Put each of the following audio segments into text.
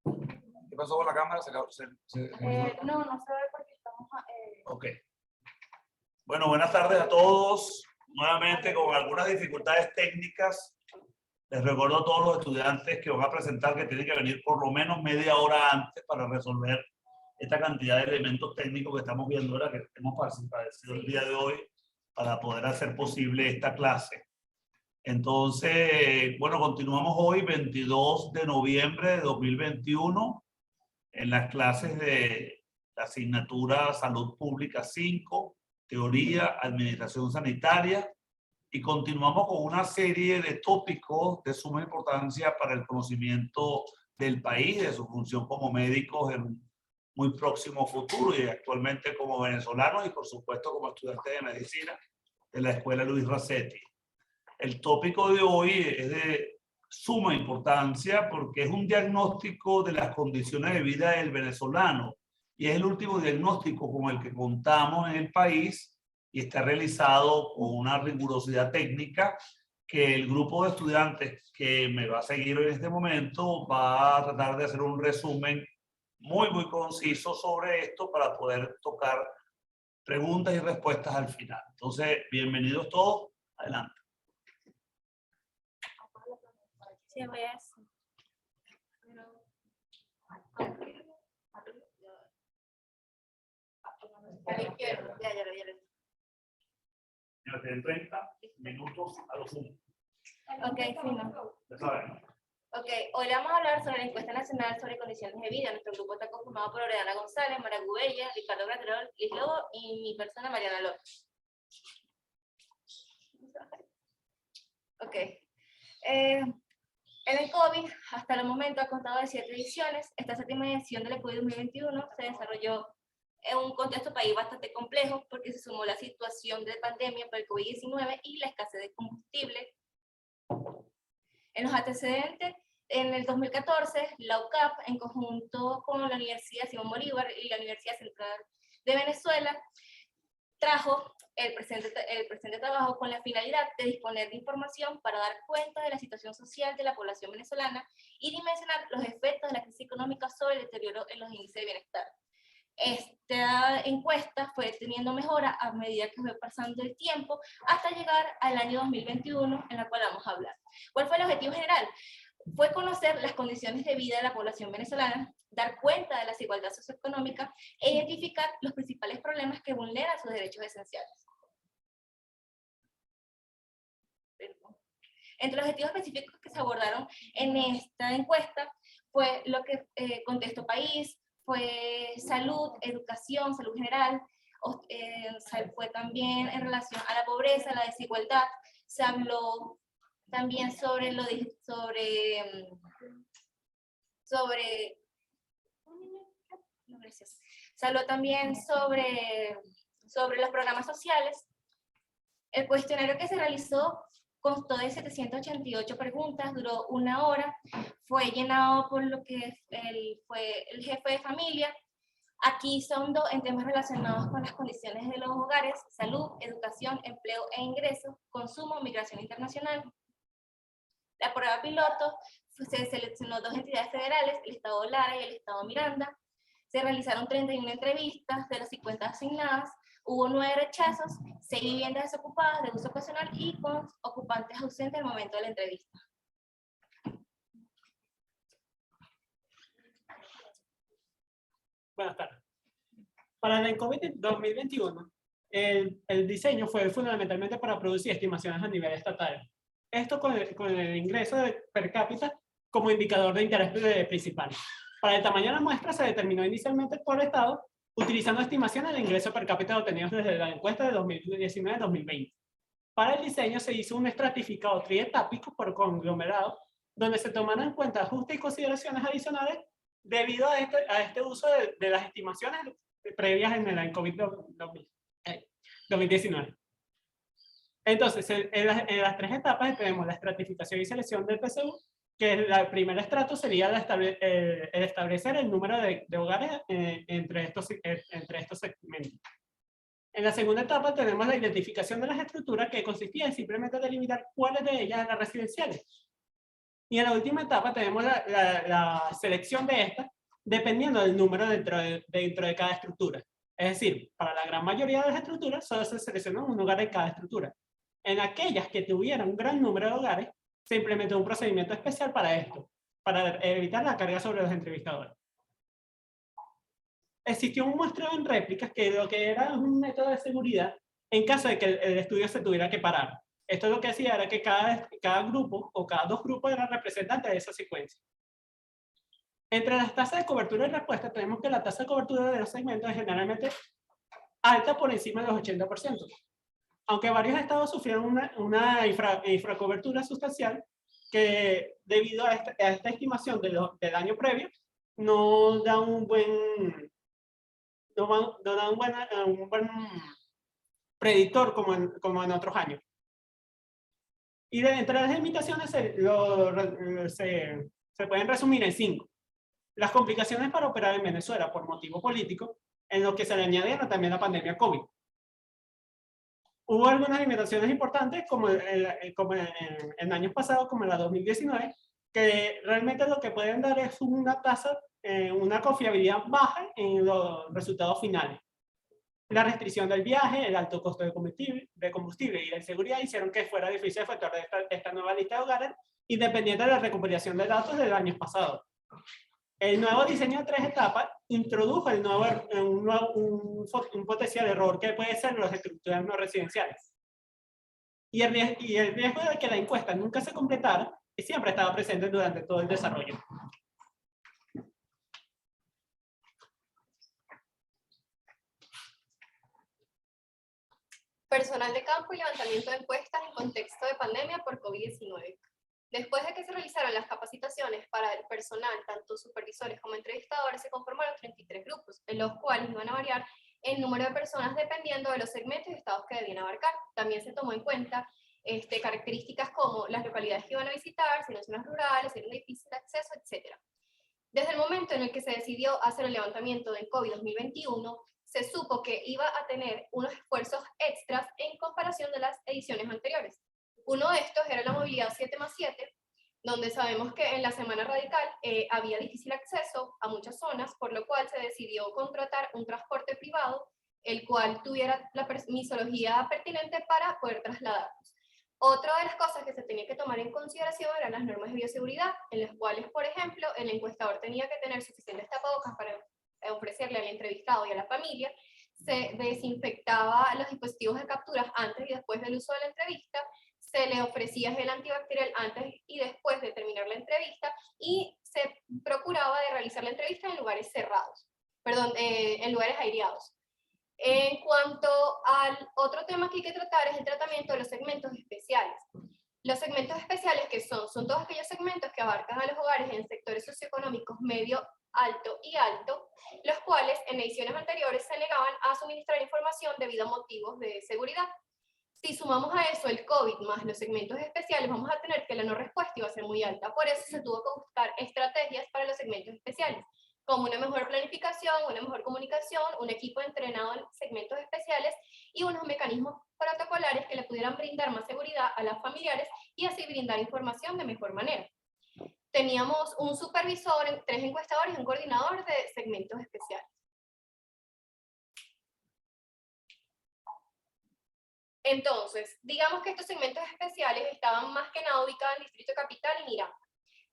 ¿Qué pasó con la cámara? No se ve porque estamos... Ok. Bueno, buenas tardes a todos. Nuevamente con algunas dificultades técnicas. Les recuerdo a todos los estudiantes que van a presentar que tienen que venir por lo menos media hora antes para resolver esta cantidad de elementos técnicos que estamos viendo ahora, que hemos padecido el día de hoy para poder hacer posible esta clase. Entonces, bueno, continuamos hoy, 22 de noviembre de 2021, en las clases de la asignatura Salud Pública 5, Teoría, Administración Sanitaria, y continuamos con una serie de tópicos de suma importancia para el conocimiento del país, de su función como médicos en un muy próximo futuro y actualmente como venezolanos y por supuesto como estudiantes de medicina de la Escuela Luis Racetti. El tópico de hoy es de suma importancia porque es un diagnóstico de las condiciones de vida del venezolano y es el último diagnóstico con el que contamos en el país y está realizado con una rigurosidad técnica que el grupo de estudiantes que me va a seguir en este momento va a tratar de hacer un resumen muy conciso sobre esto para poder tocar preguntas y respuestas al final. Entonces, bienvenidos todos. Adelante. Sí, voy a hacer. A la izquierda. Ya lo. Tienen 30 minutos a los 1. Ok, fino. Ya saben. Ok, hoy le vamos a hablar sobre la encuesta nacional sobre condiciones de vida. Nuestro grupo está conformado por Oriana González, Mara Gubella, Ricardo Graterol, Liz Lobo y mi persona Mariana López. Ok. El COVID hasta el momento ha contado de 7 ediciones. Esta 7ª edición del COVID 2021 se desarrolló en un contexto país bastante complejo porque se sumó la situación de pandemia por el COVID-19 y la escasez de combustible. En los antecedentes, en el 2014, la UCAP, en conjunto con la Universidad Simón Bolívar y la Universidad Central de Venezuela, trajo el presente trabajo con la finalidad de disponer de información para dar cuenta de la situación social de la población venezolana y dimensionar los efectos de la crisis económica sobre el deterioro en los índices de bienestar. Esta encuesta fue teniendo mejora a medida que fue pasando el tiempo hasta llegar al año 2021, en la cual vamos a hablar. ¿Cuál fue el objetivo general? Fue conocer las condiciones de vida de la población venezolana, dar cuenta de la desigualdad socioeconómica e identificar los principales problemas que vulneran sus derechos esenciales. Entre los objetivos específicos que se abordaron en esta encuesta fue lo que contexto país, fue salud, educación, salud general, fue también en relación a la pobreza, la desigualdad, se habló también sobre se habló también sobre los programas sociales. El cuestionario que se realizó constó de 788 preguntas, duró 1 hora, fue llenado por lo que fue el jefe de familia. Aquí son en temas relacionados con las condiciones de los hogares, salud, educación, empleo e ingresos, consumo, migración internacional. La prueba piloto se seleccionó 2 entidades federales, el Estado Lara y el Estado Miranda. Se realizaron 31 entrevistas de las 50 asignadas. Hubo 9 rechazos, 6 viviendas desocupadas de uso ocasional y con ocupantes ausentes al momento de la entrevista. Buenas tardes. Para la COVID 2021, el diseño fue fundamentalmente para producir estimaciones a nivel estatal. Esto con el ingreso per cápita como indicador de interés principal. Para el tamaño de la muestra se determinó inicialmente por estado, utilizando estimaciones de ingreso per cápita obtenidos desde la encuesta de 2019-2020. Para el diseño se hizo un estratificado trietápico por conglomerado, donde se tomaron en cuenta ajustes y consideraciones adicionales debido a este uso de las estimaciones previas en el COVID-19. Entonces, en las 3 etapas tenemos la estratificación y selección del PSU, que el primer estrato sería el establecer el número de hogares entre estos segmentos. En la segunda etapa tenemos la identificación de las estructuras, que consistía en simplemente delimitar cuáles de ellas eran residenciales. Y en la última etapa tenemos la selección de estas, dependiendo del número dentro de cada estructura. Es decir, para la gran mayoría de las estructuras solo se selecciona un hogar en cada estructura. En aquellas que tuvieran un gran número de hogares, se implementó un procedimiento especial para esto, para evitar la carga sobre los entrevistadores. Existió un muestreo en réplicas, que lo que era un método de seguridad en caso de que el estudio se tuviera que parar. Esto lo que hacía era que cada grupo o cada dos grupos eran representantes de esa secuencia. Entre las tasas de cobertura y respuesta tenemos que la tasa de cobertura de los segmentos es generalmente alta por encima del 80%. Aunque varios estados sufrieron una infracobertura sustancial, que debido a esta estimación del año previo no da un buen predictor como en otros años. Y entre las limitaciones se pueden resumir en 5. Las complicaciones para operar en Venezuela por motivo político, en lo que se le añadieron también la pandemia COVID. Hubo algunas limitaciones importantes, como en años pasados, como en la 2019, que realmente lo que pueden dar es una tasa, una confiabilidad baja en los resultados finales. La restricción del viaje, el alto costo de combustible y la inseguridad hicieron que fuera difícil efectuar esta nueva lista de hogares, independiente de la recuperación de datos del año pasado. El nuevo diseño de 3 etapas introdujo un potencial error que puede ser las estructuras no residenciales. Y el riesgo de que la encuesta nunca se completara siempre estaba presente durante todo el desarrollo. Personal de campo y levantamiento de encuestas en contexto de pandemia por COVID-19. Después de que se realizaron las capacitaciones para el personal, tanto supervisores como entrevistadores, se conformaron 33 grupos, en los cuales iban a variar el número de personas dependiendo de los segmentos y estados que debían abarcar. También se tomó en cuenta características como las localidades que iban a visitar, si eran zonas rurales, si era de difícil acceso, etc. Desde el momento en el que se decidió hacer el levantamiento del COVID 2021, se supo que iba a tener unos esfuerzos extras en comparación de las ediciones anteriores. Uno de estos era la movilidad 7+7, donde sabemos que en la semana radical había difícil acceso a muchas zonas, por lo cual se decidió contratar un transporte privado, el cual tuviera la permisología pertinente para poder trasladarnos. Otra de las cosas que se tenía que tomar en consideración eran las normas de bioseguridad, en las cuales, por ejemplo, el encuestador tenía que tener suficientes tapabocas para ofrecerle al entrevistado y a la familia, se desinfectaba los dispositivos de capturas antes y después del uso de la entrevista, se le ofrecía gel antibacterial antes y después de terminar la entrevista, y se procuraba de realizar la entrevista en lugares cerrados, en lugares aireados. En cuanto al otro tema que hay que tratar es el tratamiento de los segmentos especiales. Los segmentos especiales, que son todos aquellos segmentos que abarcan a los hogares en sectores socioeconómicos medio, alto y alto, los cuales en ediciones anteriores se negaban a suministrar información debido a motivos de seguridad. Si sumamos a eso el COVID más los segmentos especiales, vamos a tener que la no respuesta iba a ser muy alta. Por eso se tuvo que buscar estrategias para los segmentos especiales, como una mejor planificación, una mejor comunicación, un equipo entrenado en segmentos especiales y unos mecanismos protocolares que le pudieran brindar más seguridad a las familiares y así brindar información de mejor manera. Teníamos un supervisor, 3 encuestadores y un coordinador de segmentos especiales. Entonces, digamos que estos segmentos especiales estaban más que nada ubicados en Distrito Capital y Miranda.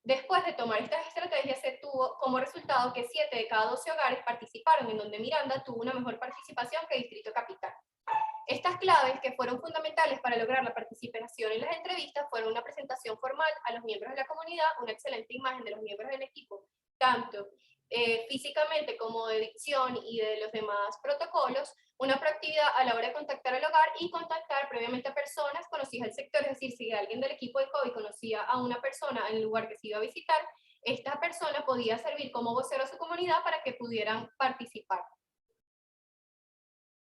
Después de tomar estas estrategias, se tuvo como resultado que 7 de cada 12 hogares participaron, en donde Miranda tuvo una mejor participación que Distrito Capital. Estas claves, que fueron fundamentales para lograr la participación en las entrevistas, fueron una presentación formal a los miembros de la comunidad, una excelente imagen de los miembros del equipo, tanto físicamente como de dicción y de los demás protocolos, una proactividad a la hora de contactar al hogar y contactar previamente a personas conocidas del sector, es decir, si alguien del equipo de COVID conocía a una persona en el lugar que se iba a visitar, esta persona podía servir como vocero a su comunidad para que pudieran participar.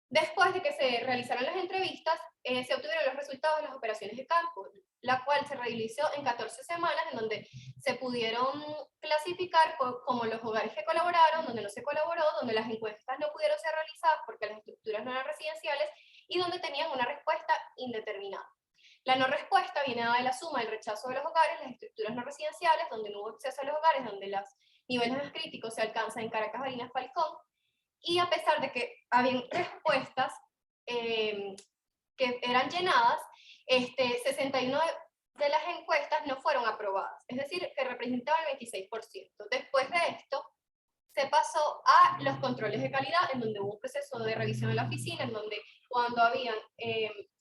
Después de que se realizaron las entrevistas, se obtuvieron los resultados de las operaciones de campo, la cual se realizó en 14 semanas, en donde se pudieron clasificar como los hogares que colaboraron, donde no se colaboró, donde las encuestas no pudieron ser realizadas porque las estructuras no eran residenciales y donde tenían una respuesta indeterminada. La no respuesta viene dada de la suma del rechazo de los hogares, las estructuras no residenciales, donde no hubo acceso a los hogares, donde los niveles más críticos se alcanzan en Caracas, Barinas, Falcón, y a pesar de que habían respuestas que eran llenadas, 61 de las encuestas no fueron aprobadas, es decir, que representaba el 26%. Después de esto, se pasó a los controles de calidad, en donde hubo un proceso de revisión en la oficina, en donde cuando habían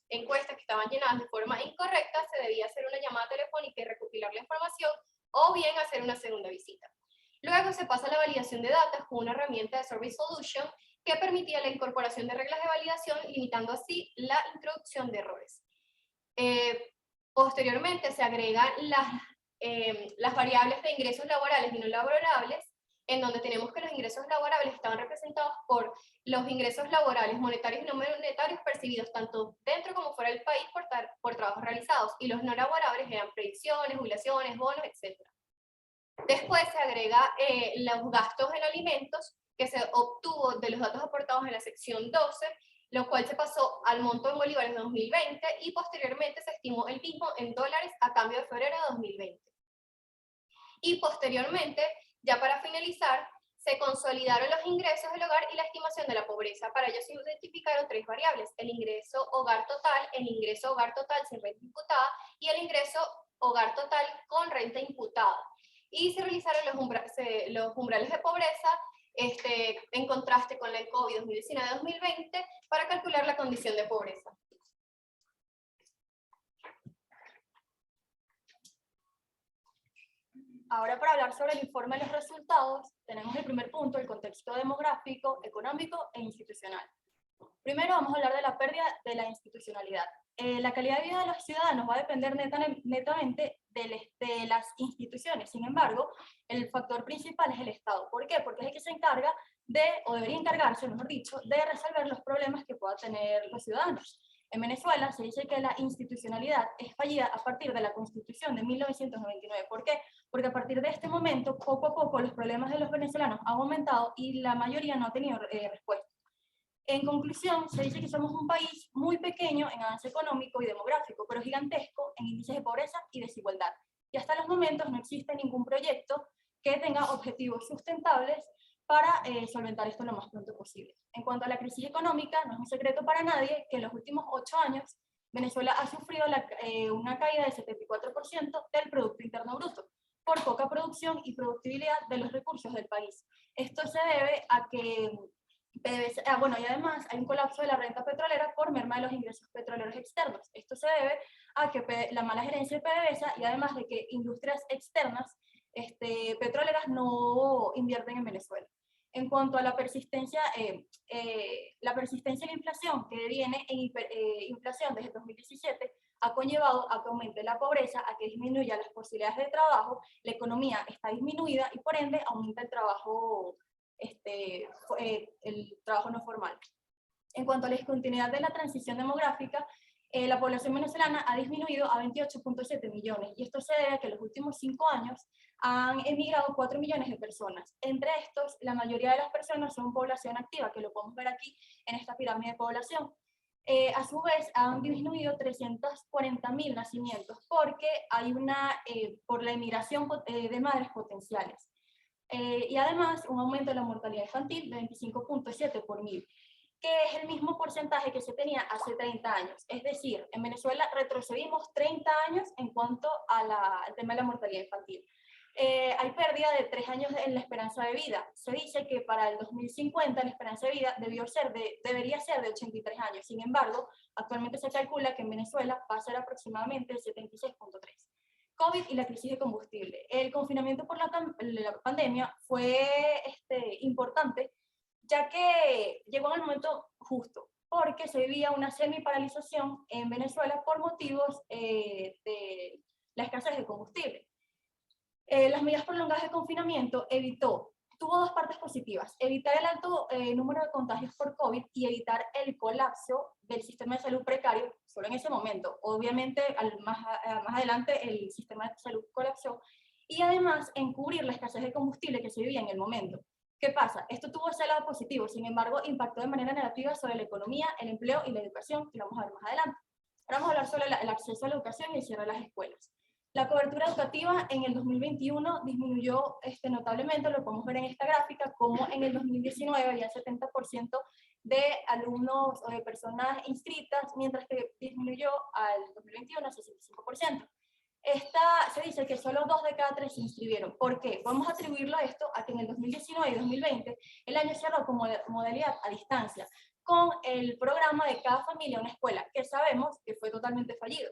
encuestas que estaban llenadas de forma incorrecta, se debía hacer una llamada telefónica y recopilar la información, o bien hacer una segunda visita. Luego se pasa a la validación de datos con una herramienta de Survey Solution que permitía la incorporación de reglas de validación, limitando así la introducción de errores. Posteriormente se agregan las variables de ingresos laborales y no laborables, en donde tenemos que los ingresos laborables estaban representados por los ingresos laborales monetarios y no monetarios percibidos tanto dentro como fuera del país por trabajos realizados, y los no laborables eran predicciones, jubilaciones, bonos, etc. Después se agrega los gastos en alimentos, que se obtuvo de los datos aportados en la sección 12, lo cual se pasó al monto en bolívares de 2020 y posteriormente se estimó el mismo en dólares a cambio de febrero de 2020. Y posteriormente, ya para finalizar, se consolidaron los ingresos del hogar y la estimación de la pobreza. Para ello se identificaron tres variables: el ingreso hogar total, el ingreso hogar total sin renta imputada y el ingreso hogar total con renta imputada. Y se realizaron los umbrales de pobreza en contraste con la COVID 2019-2020 para calcular la condición de pobreza. Ahora, para hablar sobre el informe de los resultados, tenemos el primer punto, el contexto demográfico, económico e institucional. Primero vamos a hablar de la pérdida de la institucionalidad. La calidad de vida de los ciudadanos va a depender netamente de las instituciones. Sin embargo, el factor principal es el Estado. ¿Por qué? Porque es el que se encarga de, o debería encargarse, mejor dicho, de resolver los problemas que puedan tener los ciudadanos. En Venezuela se dice que la institucionalidad es fallida a partir de la Constitución de 1999. ¿Por qué? Porque a partir de este momento, poco a poco, los problemas de los venezolanos han aumentado y la mayoría no ha tenido respuesta. En conclusión, se dice que somos un país muy pequeño en avance económico y demográfico, pero gigantesco en índices de pobreza y desigualdad. Y hasta los momentos no existe ningún proyecto que tenga objetivos sustentables para solventar esto lo más pronto posible. En cuanto a la crisis económica, no es un secreto para nadie que en los últimos 8 años Venezuela ha sufrido una caída del 74% del Producto Interno Bruto, por poca producción y productividad de los recursos del país. Esto se debe a que y además hay un colapso de la renta petrolera por merma de los ingresos petroleros externos. Esto se debe a que la mala gerencia de PDVSA y además de que industrias externas petroleras no invierten en Venezuela. En cuanto a la persistencia de la inflación, que viene en inflación desde 2017, ha conllevado a que aumente la pobreza, a que disminuya las posibilidades de trabajo, la economía está disminuida y por ende aumenta el trabajo no formal. En cuanto a la discontinuidad de la transición demográfica, la población venezolana ha disminuido a 28.7 millones y esto se debe a que en los últimos 5 años han emigrado 4 millones de personas. Entre estos, la mayoría de las personas son población activa, que lo podemos ver aquí en esta pirámide de población. A su vez, han disminuido 340.000 nacimientos porque hay por la emigración de madres potenciales. Y además un aumento de la mortalidad infantil de 25.7 por 1000, que es el mismo porcentaje que se tenía hace 30 años. Es decir, en Venezuela retrocedimos 30 años en cuanto al tema de la mortalidad infantil. Hay pérdida de 3 años en la esperanza de vida. Se dice que para el 2050 la esperanza de vida debería ser de 83 años. Sin embargo, actualmente se calcula que en Venezuela va a ser aproximadamente 76.3. COVID y la crisis de combustible. El confinamiento por la pandemia fue importante, ya que llegó en el momento justo, porque se vivía una semi-paralización en Venezuela por motivos de la escasez de combustible. Las medidas prolongadas de confinamiento tuvo dos partes positivas: evitar el alto número de contagios por COVID y evitar el colapso del sistema de salud precario, solo en ese momento. Obviamente, más adelante el sistema de salud colapsó. y además en cubrir la escasez de combustible que se vivía en el momento. ¿Qué pasa? Esto tuvo ese lado positivo, sin embargo, impactó de manera negativa sobre la economía, el empleo y la educación, que lo vamos a ver más adelante. Ahora vamos a hablar sobre el acceso a la educación y el cierre de las escuelas. La cobertura educativa en el 2021 disminuyó notablemente, lo podemos ver en esta gráfica, como en el 2019 había 70% de alumnos o de personas inscritas, mientras que disminuyó al 2021 a 65%. Se dice que solo 2 de cada 3 se inscribieron. ¿Por qué? Vamos a atribuirlo a esto, a que en el 2019 y 2020 el año cerró como modalidad a distancia, con el programa de cada familia una escuela, que sabemos que fue totalmente fallido.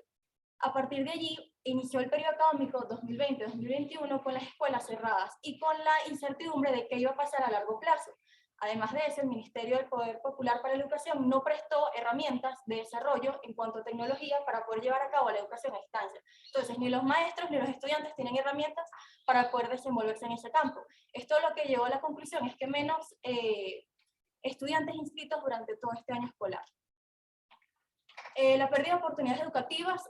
A partir de allí, inició el periodo académico 2020-2021 con las escuelas cerradas y con la incertidumbre de qué iba a pasar a largo plazo. Además de eso, el Ministerio del Poder Popular para la Educación no prestó herramientas de desarrollo en cuanto a tecnología para poder llevar a cabo la educación a distancia. Entonces, ni los maestros ni los estudiantes tienen herramientas para poder desenvolverse en ese campo. Esto lo que llevó a la conclusión es que menos estudiantes inscritos durante todo este año escolar. La pérdida de oportunidades educativas,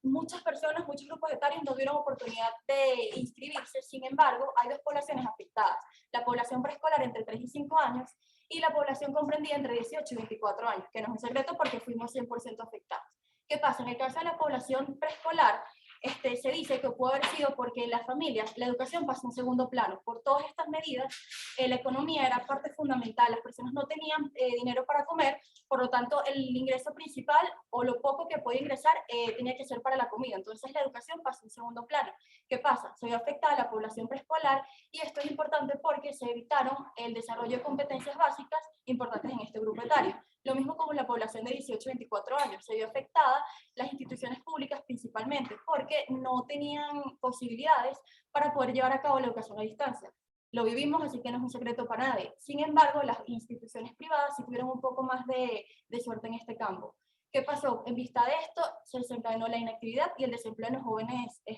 muchas personas, muchos grupos etarios no tuvieron oportunidad de inscribirse, sin embargo, hay dos poblaciones afectadas, la población preescolar entre 3 y 5 años y la población comprendida entre 18 y 24 años, que no es un secreto porque fuimos 100% afectados. ¿Qué pasa? En el caso de la población preescolar, se dice que puede haber sido porque en las familias la educación pasó en segundo plano. Por todas estas medidas, la economía era parte fundamental, las personas no tenían dinero para comer, por lo tanto el ingreso principal o lo poco que podía ingresar tenía que ser para la comida, entonces la educación pasó en segundo plano. ¿Qué pasa? Se vio afectada la población preescolar y esto es importante porque se evitaron el desarrollo de competencias básicas importantes en este grupo etario. Lo mismo como la población de 18 a 24 años, se vio afectada las instituciones públicas principalmente porque no tenían posibilidades para poder llevar a cabo la educación a distancia. Lo vivimos, así que no es un secreto para nadie. Sin embargo, las instituciones privadas sí tuvieron un poco más de suerte en este campo. ¿Qué pasó? En vista de esto, se desencadenó la inactividad y el desempleo en los jóvenes en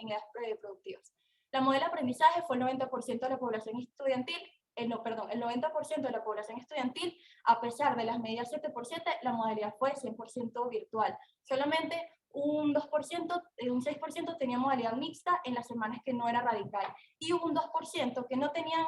edades productivas. La modelo de aprendizaje fue el 90% de la población estudiantil, el 90% de la población estudiantil, a pesar de las medidas 7%, la modalidad fue 100% virtual. Solamente un 2%, un 6% tenía modalidad mixta en las semanas que no era radical, y hubo un 2% que no tenían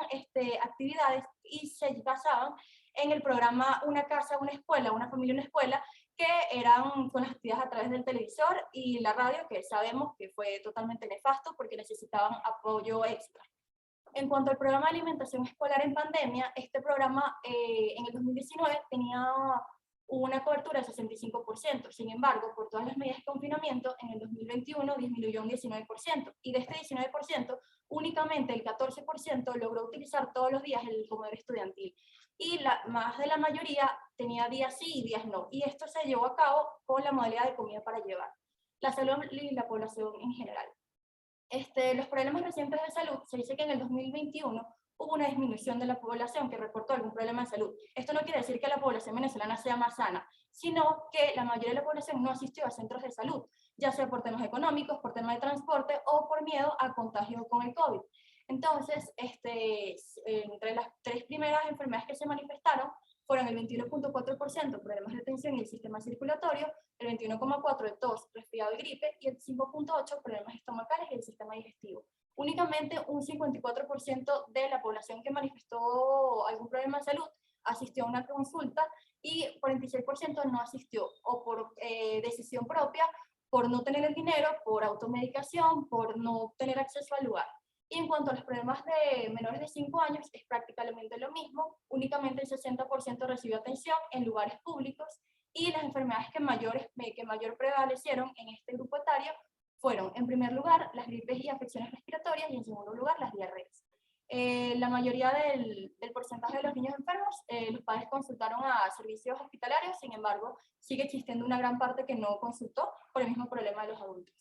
actividades y se basaban en el programa Una Casa, una Escuela, Una Familia, una Escuela, que eran con las actividades a través del televisor y la radio, que sabemos que fue totalmente nefasto porque necesitaban apoyo extra. En cuanto al programa de alimentación escolar en pandemia, este programa en el 2019 tenía una cobertura del 65%, sin embargo, por todas las medidas de confinamiento, en el 2021 disminuyó un 19%, y de este 19%, únicamente el 14% logró utilizar todos los días el comedor estudiantil, y más de la mayoría tenía días sí y días no, y esto se llevó a cabo con la modalidad de comida para llevar. La salud y la población en general. Los problemas recientes de salud, se dice que en el 2021 hubo una disminución de la población que reportó algún problema de salud. Esto no quiere decir que la población venezolana sea más sana, sino que la mayoría de la población no asistió a centros de salud, ya sea por temas económicos, por temas de transporte o por miedo a contagio con el COVID. Entonces, entre las 3 primeras enfermedades que se manifestaron, fueron el 21.4% problemas de tensión y el sistema circulatorio, el 21.4% de tos, resfriado y gripe, y el 5.8% problemas estomacales y el sistema digestivo. Únicamente un 54% de la población que manifestó algún problema de salud asistió a una consulta y 46% no asistió, o por decisión propia, por no tener el dinero, por automedicación, por no tener acceso al lugar. Y en cuanto a los problemas de menores de 5 años, es prácticamente lo mismo, únicamente el 60% recibió atención en lugares públicos, y las enfermedades que mayor prevalecieron en este grupo etario fueron, en primer lugar, las gripes y afecciones respiratorias, y en segundo lugar, las diarreas. La mayoría del porcentaje de los niños enfermos, los padres consultaron a servicios hospitalarios, sin embargo, sigue existiendo una gran parte que no consultó por el mismo problema de los adultos.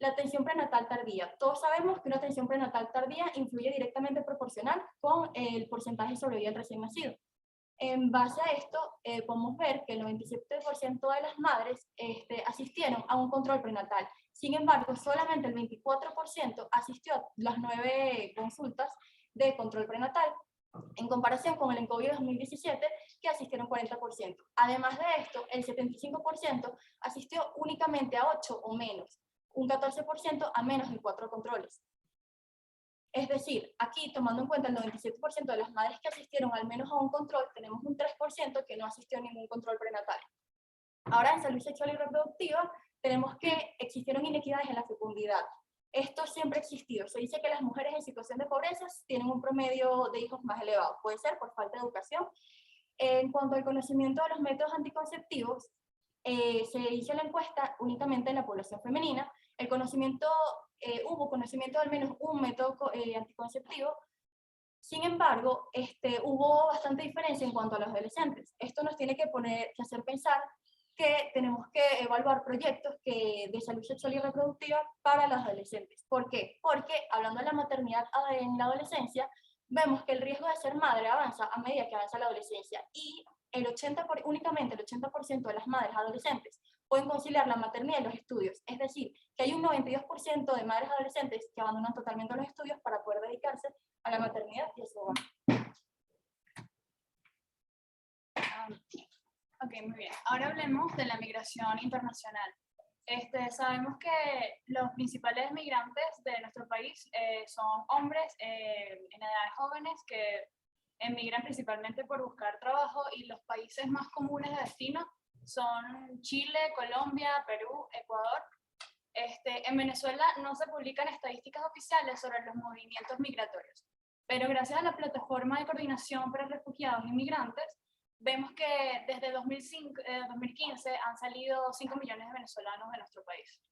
La atención prenatal tardía. Todos sabemos que una atención prenatal tardía influye directamente proporcional con el porcentaje de sobrevida del recién nacido. En base a esto, podemos ver que el 97% de las madres asistieron a un control prenatal. Sin embargo, solamente el 24% asistió a las 9 consultas de control prenatal, en comparación con el ENCOVID 2017, que asistieron 40%. Además de esto, el 75% asistió únicamente a 8 o menos. un 14% a menos de 4 controles. Es decir, aquí tomando en cuenta el 97% de las madres que asistieron al menos a un control, tenemos un 3% que no asistió a ningún control prenatal. Ahora, en salud sexual y reproductiva, tenemos que existieron inequidades en la fecundidad. Esto siempre ha existido. Se dice que las mujeres en situación de pobreza tienen un promedio de hijos más elevado. Puede ser por falta de educación. En cuanto al conocimiento de los métodos anticonceptivos, se hizo la encuesta únicamente en la población femenina. El conocimiento, hubo conocimiento de al menos un método anticonceptivo. Sin embargo, hubo bastante diferencia en cuanto a los adolescentes. Esto nos tiene que hacer pensar que tenemos que evaluar proyectos de salud sexual y reproductiva para los adolescentes. ¿Por qué? Porque hablando de la maternidad en la adolescencia, vemos que el riesgo de ser madre avanza a medida que avanza la adolescencia y únicamente el 80% de las madres adolescentes pueden conciliar la maternidad y los estudios. Es decir, que hay un 92% de madres adolescentes que abandonan totalmente los estudios para poder dedicarse a la maternidad y a su hogar. Ok, muy bien. Ahora hablemos de la migración internacional. Sabemos que los principales migrantes de nuestro país son hombres en edades jóvenes que emigran principalmente por buscar trabajo y los países más comunes de destino son Chile, Colombia, Perú, Ecuador. En Venezuela no se publican estadísticas oficiales sobre los movimientos migratorios, pero gracias a la Plataforma de Coordinación para Refugiados y Migrantes, vemos que desde 2015 han salido 5 millones de venezolanos de nuestro país.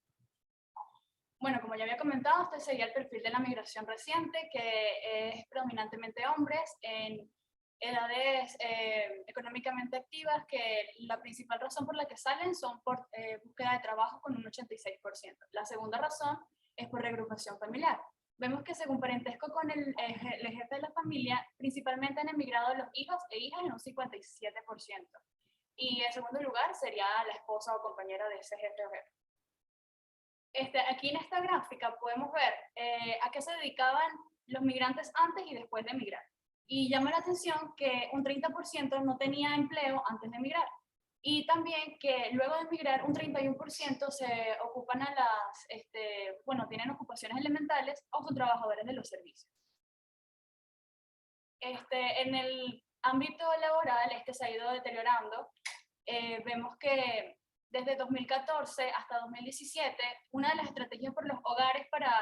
Bueno, como ya había comentado, este sería el perfil de la migración reciente, que es predominantemente hombres en edades económicamente activas, que la principal razón por la que salen son por búsqueda de trabajo con un 86%. La segunda razón es por reagrupación familiar. Vemos que según parentesco con el jefe de la familia, principalmente han emigrado los hijos e hijas en un 57%. Y en segundo lugar sería la esposa o compañera de ese jefe o jefe. Aquí en esta gráfica podemos ver a qué se dedicaban los migrantes antes y después de emigrar. Y llama la atención que un 30% no tenía empleo antes de emigrar. Y también que luego de emigrar un 31% se ocupan tienen ocupaciones elementales o son trabajadores de los servicios. En el ámbito laboral se ha ido deteriorando. Vemos que desde 2014 hasta 2017, una de las estrategias por los hogares para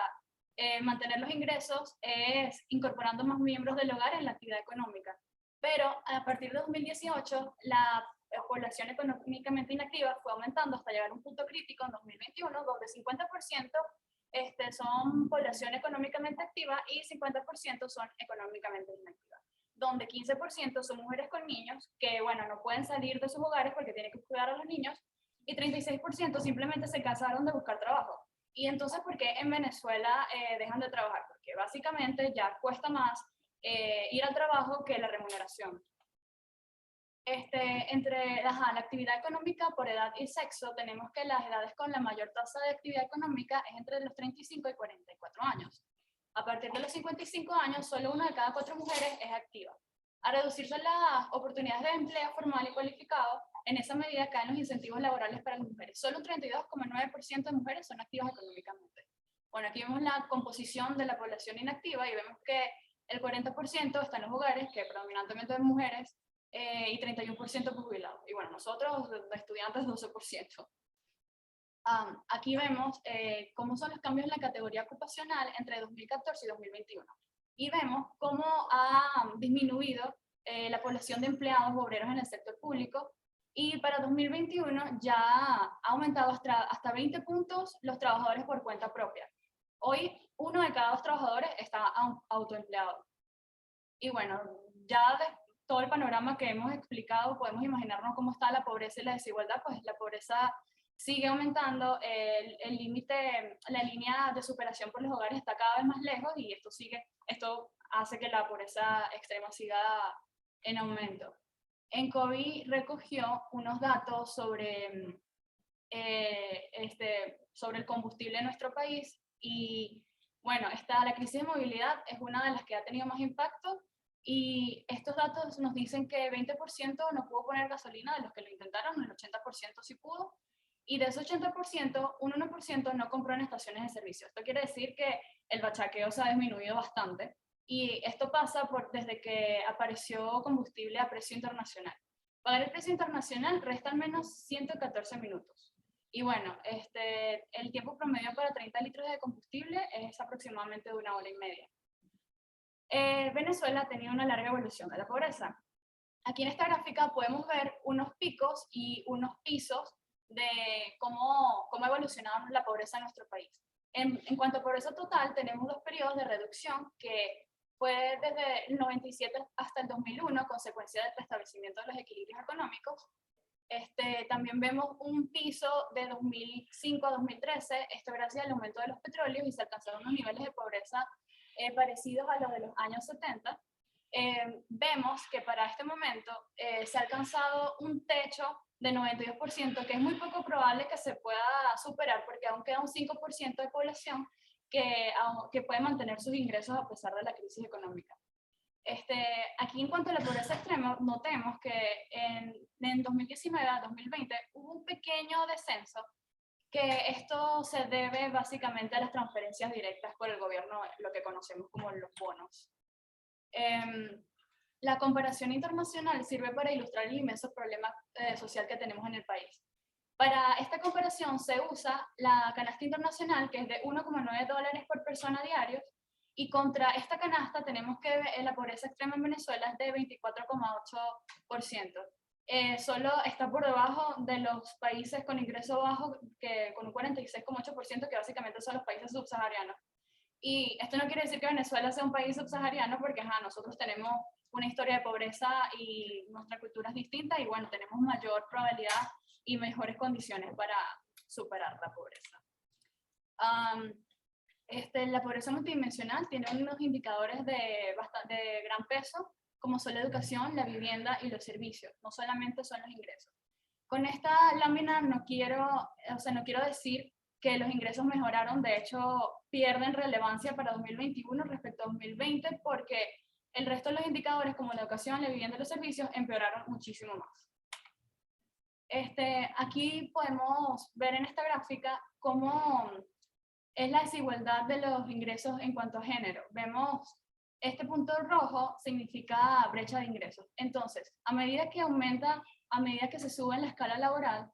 mantener los ingresos es incorporando más miembros del hogar en la actividad económica. Pero a partir de 2018, la población económicamente inactiva fue aumentando hasta llegar a un punto crítico en 2021, donde 50% son población económicamente activa y 50% son económicamente inactivas, donde 15% son mujeres con niños que, bueno, no pueden salir de sus hogares porque tienen que cuidar a los niños, y 36% simplemente se cansaron de buscar trabajo. Y entonces, ¿por qué en Venezuela dejan de trabajar? Porque básicamente ya cuesta más ir al trabajo que la remuneración. Entre la actividad económica por edad y sexo, tenemos que las edades con la mayor tasa de actividad económica es entre los 35 y 44 años. A partir de los 55 años, solo una de cada 4 mujeres es activa. A reducirse las oportunidades de empleo formal y cualificado, en esa medida caen los incentivos laborales para las mujeres. Solo un 32,9% de mujeres son activas económicamente. Bueno, aquí vemos la composición de la población inactiva y vemos que el 40% está en los hogares, que predominantemente son mujeres, y 31% jubilados. Y bueno, nosotros, estudiantes, 12%. Aquí vemos cómo son los cambios en la categoría ocupacional entre 2014 y 2021. Y vemos cómo ha disminuido la población de empleados obreros en el sector público. Y para 2021 ya ha aumentado hasta 20 puntos los trabajadores por cuenta propia. Hoy, 1 de cada 2 trabajadores está autoempleado. Y bueno, ya de todo el panorama que hemos explicado, podemos imaginarnos cómo está la pobreza y la desigualdad. Pues la pobreza sigue aumentando, el límite, la línea de superación por los hogares está cada vez más lejos y esto hace que la pobreza extrema siga en aumento. Encovi recogió unos datos sobre el combustible en nuestro país y bueno, la crisis de movilidad es una de las que ha tenido más impacto y estos datos nos dicen que 20% no pudo poner gasolina de los que lo intentaron, el 80% sí pudo. Y de ese 80%, un 1% no compró en estaciones de servicio. Esto quiere decir que el bachaqueo se ha disminuido bastante. Y esto pasa desde que apareció combustible a precio internacional. Pagar el precio internacional resta al menos 114 minutos. Y bueno, el tiempo promedio para 30 litros de combustible es aproximadamente de 1 hora y media. Venezuela ha tenido una larga evolución de la pobreza. Aquí en esta gráfica podemos ver unos picos y unos pisos de cómo ha evolucionado la pobreza en nuestro país. En cuanto a pobreza total, tenemos 2 periodos de reducción que fue desde el 97 hasta el 2001, consecuencia del restablecimiento de los equilibrios económicos. También vemos un piso de 2005 a 2013, esto gracias al aumento de los petróleos, y se alcanzaron unos niveles de pobreza parecidos a los de los años 70. Vemos que para este momento se ha alcanzado un techo de 92%, que es muy poco probable que se pueda superar, porque aún queda un 5% de población que puede mantener sus ingresos a pesar de la crisis económica. Aquí en cuanto a la pobreza extrema, notemos que en 2019 a 2020 hubo un pequeño descenso, que esto se debe básicamente a las transferencias directas por el gobierno, lo que conocemos como los bonos. La comparación internacional sirve para ilustrar el inmenso problema social que tenemos en el país. Para esta comparación se usa la canasta internacional, que es de $1,9 por persona diario, y contra esta canasta tenemos que la pobreza extrema en Venezuela es de 24,8%. Solo está por debajo de los países con ingreso bajo, con un 46,8%, que básicamente son los países subsaharianos. Y esto no quiere decir que Venezuela sea un país subsahariano, porque nosotros tenemos una historia de pobreza y nuestra cultura es distinta, y bueno, tenemos mayor probabilidad y mejores condiciones para superar la pobreza. La pobreza multidimensional tiene unos indicadores de gran peso, como son la educación, la vivienda y los servicios, no solamente son los ingresos. Con esta lámina no quiero decir que los ingresos mejoraron, de hecho pierden relevancia para 2021 respecto a 2020, porque el resto de los indicadores, como la educación, la vivienda y los servicios, empeoraron muchísimo más. Aquí podemos ver en esta gráfica cómo es la desigualdad de los ingresos en cuanto a género. Vemos, este punto rojo significa brecha de ingresos. Entonces, a medida que se sube en la escala laboral,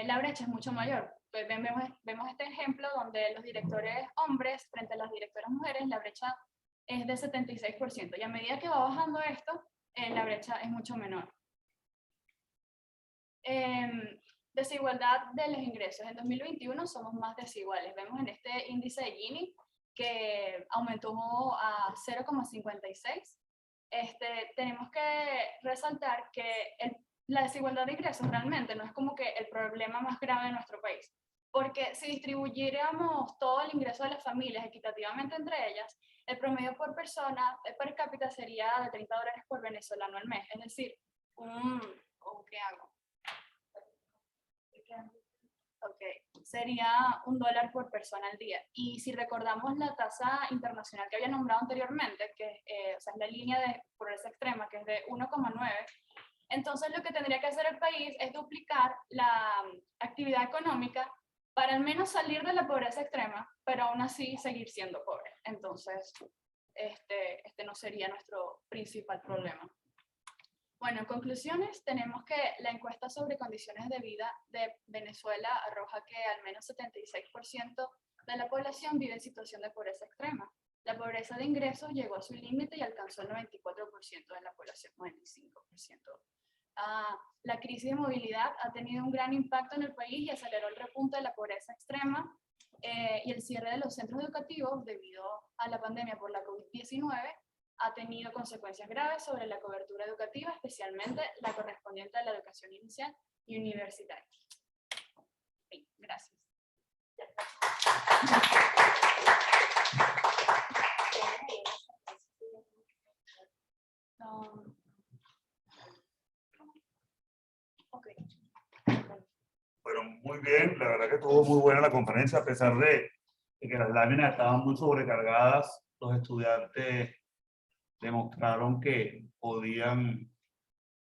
la brecha es mucho mayor. Pues vemos este ejemplo donde los directores hombres frente a las directoras mujeres, la brecha es de 76%. Y a medida que va bajando esto, la brecha es mucho menor. Desigualdad de los ingresos. En 2021 somos más desiguales. Vemos en este índice de Gini que aumentó a 0,56. Tenemos que resaltar que la desigualdad de ingresos realmente no es como que el problema más grave de nuestro país. Porque si distribuyéramos todo el ingreso de las familias equitativamente entre ellas, el promedio por persona per cápita sería de $30 por venezolano al mes. Es decir, ¿qué hago? Sería $1 por persona al día. Y si recordamos la tasa internacional que había nombrado anteriormente, que es la línea de pobreza extrema, que es de 1,9, entonces lo que tendría que hacer el país es duplicar la actividad económica para al menos salir de la pobreza extrema, pero aún así seguir siendo pobre. Entonces, este no sería nuestro principal problema. Bueno, en conclusiones, tenemos que la encuesta sobre condiciones de vida de Venezuela arroja que al menos 76% de la población vive en situación de pobreza extrema. La pobreza de ingresos llegó a su límite y alcanzó el 94% de la población, 95%. La crisis de movilidad ha tenido un gran impacto en el país y aceleró el repunte de la pobreza extrema, y el cierre de los centros educativos debido a la pandemia por la COVID-19 ha tenido consecuencias graves sobre la cobertura educativa, especialmente la correspondiente a la educación inicial y universitaria. Sí, gracias. Bueno, muy bien, la verdad que estuvo muy buena la conferencia, a pesar de que las láminas estaban muy sobrecargadas. Los estudiantes demostraron que podían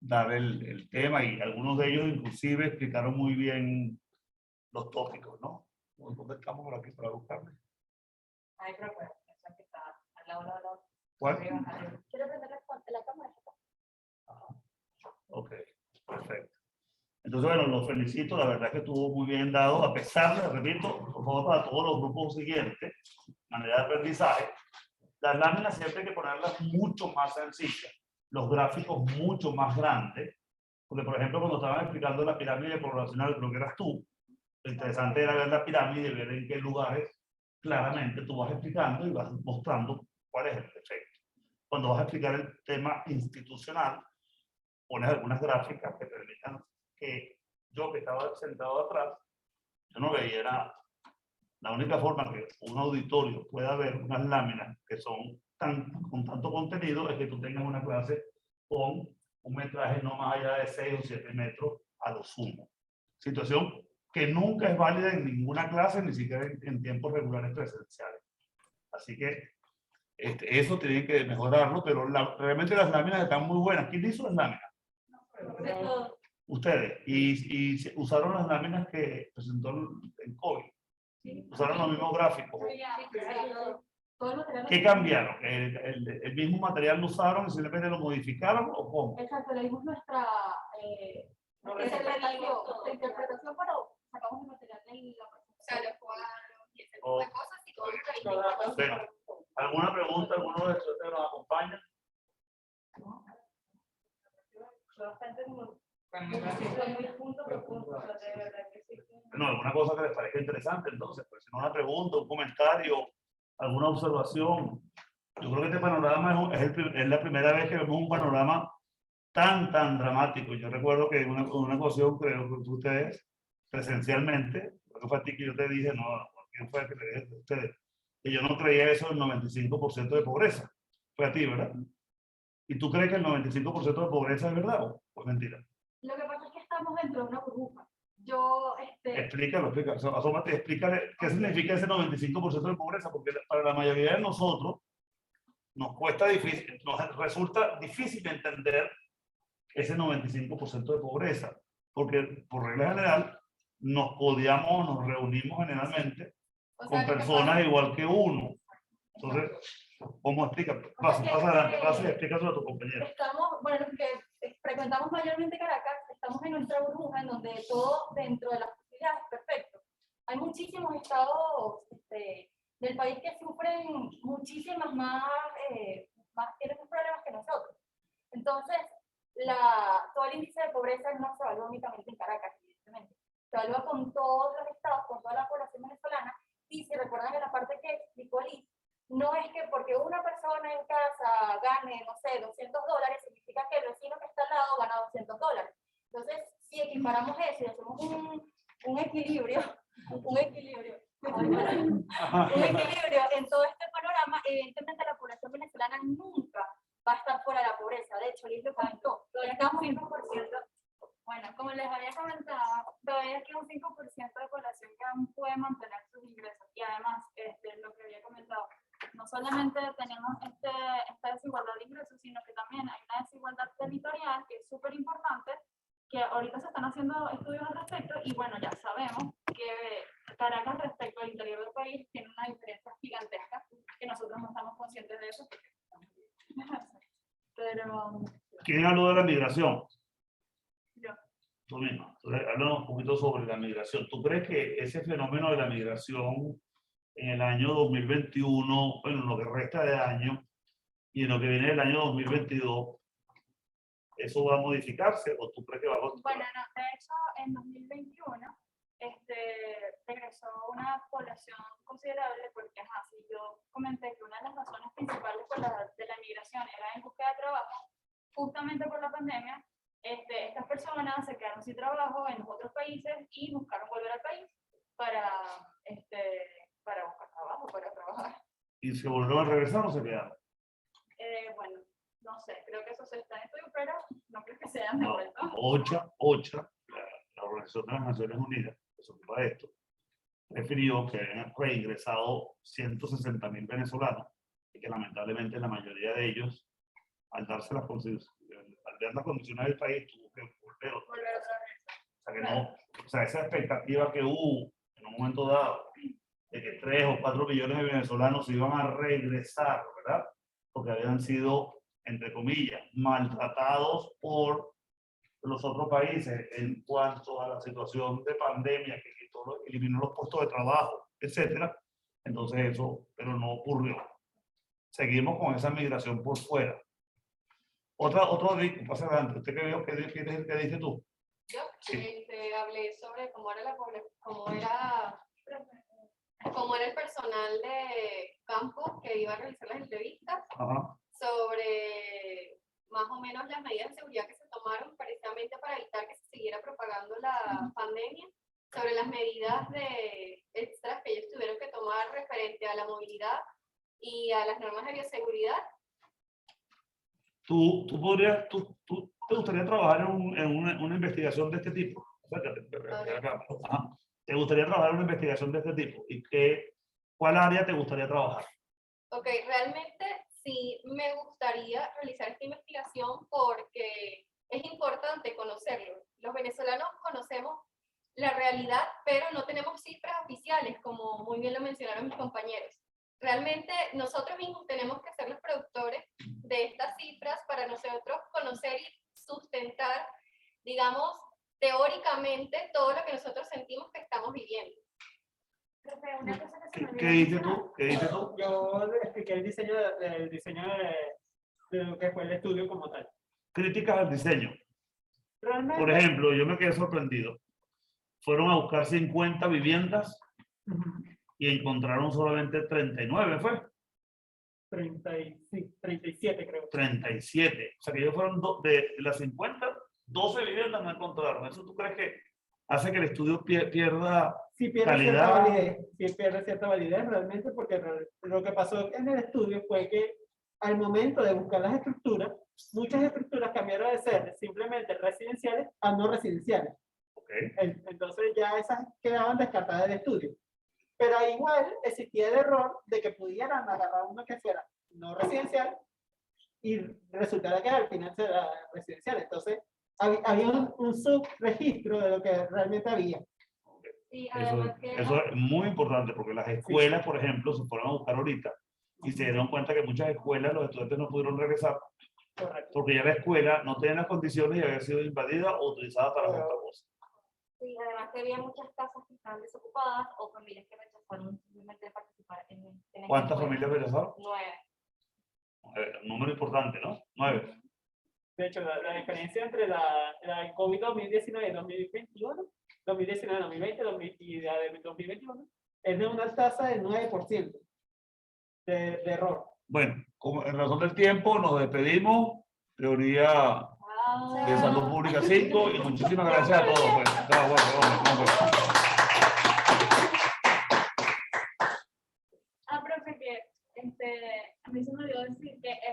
dar el tema, y algunos de ellos inclusive explicaron muy bien los tópicos, ¿no? ¿Dónde estamos por aquí para buscarme? Ahí, profe, esa que está al lado. ¿Cuál? Arriba, arriba. Quiero prender la cámara. Ok, perfecto. Entonces, bueno, los felicito, la verdad es que estuvo muy bien dado, a pesar de, repito, por favor, para todos los grupos siguientes, manera de aprendizaje, las láminas siempre hay que ponerlas mucho más sencillas, los gráficos mucho más grandes, porque, por ejemplo, cuando estaban explicando la pirámide poblacional, creo que eras tú, lo interesante era ver la pirámide y ver en qué lugares claramente tú vas explicando y vas mostrando cuál es el efecto. Cuando vas a explicar el tema institucional, pones algunas gráficas que permitan que yo, que estaba sentado atrás, yo no veía nada. La única forma que un auditorio pueda ver unas láminas que son con tanto contenido es que tú tengas una clase con un metraje no más allá de 6 o 7 metros a lo sumo. Situación que nunca es válida en ninguna clase, ni siquiera en tiempos regulares presenciales. Así que eso tienen que mejorarlo, pero realmente las láminas están muy buenas. ¿Quién hizo las láminas? De todo. Ustedes. Y usaron las láminas que presentó el COVID. Usaron los mismos gráficos. Todo el material. ¿Qué cambiaron? ¿El mismo material lo usaron y simplemente lo modificaron o cómo? Exacto, le dimos nuestra interpretación, pero sacamos el material de la presentación. Los cuadros y ese tipo de cosas y todo lo que Bueno, ¿alguna pregunta? ¿Alguno de ustedes nos acompaña? Bastante muy punto por punto, de verdad que sí. Bueno, ¿alguna cosa que les parezca interesante? Entonces, pues, si no, una pregunta, un comentario, alguna observación. Yo creo que este panorama es la primera vez que vemos un panorama tan dramático. Yo recuerdo que en una ocasión, creo que ustedes, presencialmente, creo que fue a ti que yo te dije, no, ¿quién fue el que le dije a ustedes? Que yo no creía eso del 95% de pobreza. Fue a ti, ¿verdad? ¿Y tú crees que el 95% de pobreza es verdad o es mentira? Lo que pasa es que estamos dentro de una burbuja. Yo, Explícalo. Asómate, explícale qué significa ese 95% de pobreza, porque para la mayoría de nosotros nos resulta difícil entender ese 95% de pobreza, porque por regla general nos reunimos generalmente con personas igual que uno. Entonces, ¿cómo explica? Pasa adelante, pasa y explícaselo a tu compañero. estamos, bueno, los que frecuentamos mayormente Caracas, estamos en nuestra burbuja en donde todo dentro de las posibilidades es perfecto. Hay muchísimos estados del país que sufren muchísimas tienen más problemas que nosotros. Entonces, todo el índice de pobreza no se evalúa únicamente en Caracas, evidentemente. Se evalúa con todos los estados, con toda la población venezolana, y si recuerdan en la parte que explicó Liz, no es que porque una persona en casa gane, no sé, $200, significa que el vecino que está al lado gana $200. Entonces, si equiparamos eso y hacemos un equilibrio en todo este panorama, evidentemente la población venezolana nunca va a estar fuera de la pobreza. De hecho, Liz lo comentó, estamos 5%. Bueno, como les había comentado, todavía queda un 5% de población que aún puede mantener sus ingresos. Y además, lo que había comentado, no solamente tenemos esta desigualdad de ingresos, sino que también hay una desigualdad territorial que es súper importante, que ahorita se están haciendo estudios al respecto, y bueno, ya sabemos que Caracas respecto al interior del país tiene una diferencia gigantesca, que nosotros no estamos conscientes de eso. Pero... ¿Quién habló de la migración? Yo. Tú misma. Háblanos un poquito sobre la migración. ¿Tú crees que ese fenómeno de la migración en el año 2021, bueno, en lo que resta de año y en lo que viene del año 2022, eso va a modificarse o tú crees que va a continuar? Bueno, no, de hecho, en 2021 regresó una población considerable porque, si yo comenté que una de las razones principales de la migración era en búsqueda de trabajo, justamente por la pandemia, estas personas se quedaron sin trabajo en los otros países y buscaron volver al país para buscar trabajo, para trabajar. ¿Y se volvieron a regresar o se quedaron? Bueno, no sé, creo que eso se está en estudio, pero no creo que se hayan devuelto. OCHA, la Organización de las Naciones Unidas, que se ocupa de esto, refirió que han reingresado 160.000 venezolanos y que lamentablemente la mayoría de ellos, al ver las condiciones del país, tuvo que volver otra vez. O sea, que no, o sea, esa expectativa que hubo en un momento dado de que 3 o 4 millones de venezolanos iban a regresar, ¿verdad? Porque habían sido, entre comillas, maltratados por los otros países en cuanto a la situación de pandemia que eliminó los puestos de trabajo, etcétera. Entonces eso, pero no ocurrió. Seguimos con esa migración por fuera. Otro disco, pasa adelante. ¿Usted qué vio? ¿Qué dice tú? Yo Sí. hablé sobre cómo era cómo era el personal de campus que iba a realizar las entrevistas, Ajá. sobre más o menos las medidas de seguridad que se tomaron precisamente para evitar que se siguiera propagando la pandemia, sobre las medidas de extras que ellos tuvieron que tomar referente a la movilidad y a las normas de bioseguridad. ¿Tú te gustaría trabajar en una investigación de este tipo? Acércate, acá. Ajá. ¿Te gustaría trabajar en una investigación de este tipo? ¿Y cuál área te gustaría trabajar? Ok, realmente sí me gustaría realizar esta investigación porque es importante conocerlo. Los venezolanos conocemos la realidad, pero no tenemos cifras oficiales, como muy bien lo mencionaron mis compañeros. Realmente nosotros mismos tenemos que ser los productores de estas cifras para nosotros conocer y sustentar, digamos, teóricamente todo lo que nosotros sentimos que estamos viviendo. Profe, una cosa que se me ¿Qué olvidó dices mencionar. tú? ¿Qué dices tú? Yo le expliqué el diseño de lo que fue el estudio como tal. Críticas al diseño. Realmente, Por ejemplo, yo me quedé sorprendido. Fueron a buscar 50 viviendas y encontraron solamente 39, ¿fue? 37 creo. 37. O sea que ellos fueron de las 50, 12 viviendas no encontraron. ¿Eso tú crees que hace que el estudio pierda Sí pierde calidad? cierta validez, sí pierde cierta validez realmente, porque lo que pasó en el estudio fue que al momento de buscar las estructuras, muchas estructuras cambiaron de ser simplemente residenciales a no residenciales. Okay. Entonces ya esas quedaban descartadas del estudio. Pero igual existía el error de que pudieran agarrar uno que fuera no residencial y resultara que al final era residencial. Entonces había un subregistro de lo que realmente había. Sí, Eso, además que eso es muy importante porque las escuelas, por ejemplo, se fueron a buscar ahorita y se dieron cuenta que muchas escuelas los estudiantes no pudieron regresar Correcto. porque ya la escuela no tenía las condiciones y había sido invadida o utilizada para otra cosa. sí, además que había muchas casas que estaban desocupadas o familias que rechazaron simplemente participar en esta ¿Cuántas escuela. familias regresaron? 9. Un número importante, ¿no? 9. De hecho, la diferencia entre la COVID 2019 y 2021, 2019, 2020 y la de 2021, es de una tasa del 9% de error. Bueno, como en razón del tiempo, nos despedimos. Teoría de Salud Pública 5 y muchísimas gracias a todos. Pues. Ah, profe, que a mí se me olvidó decir que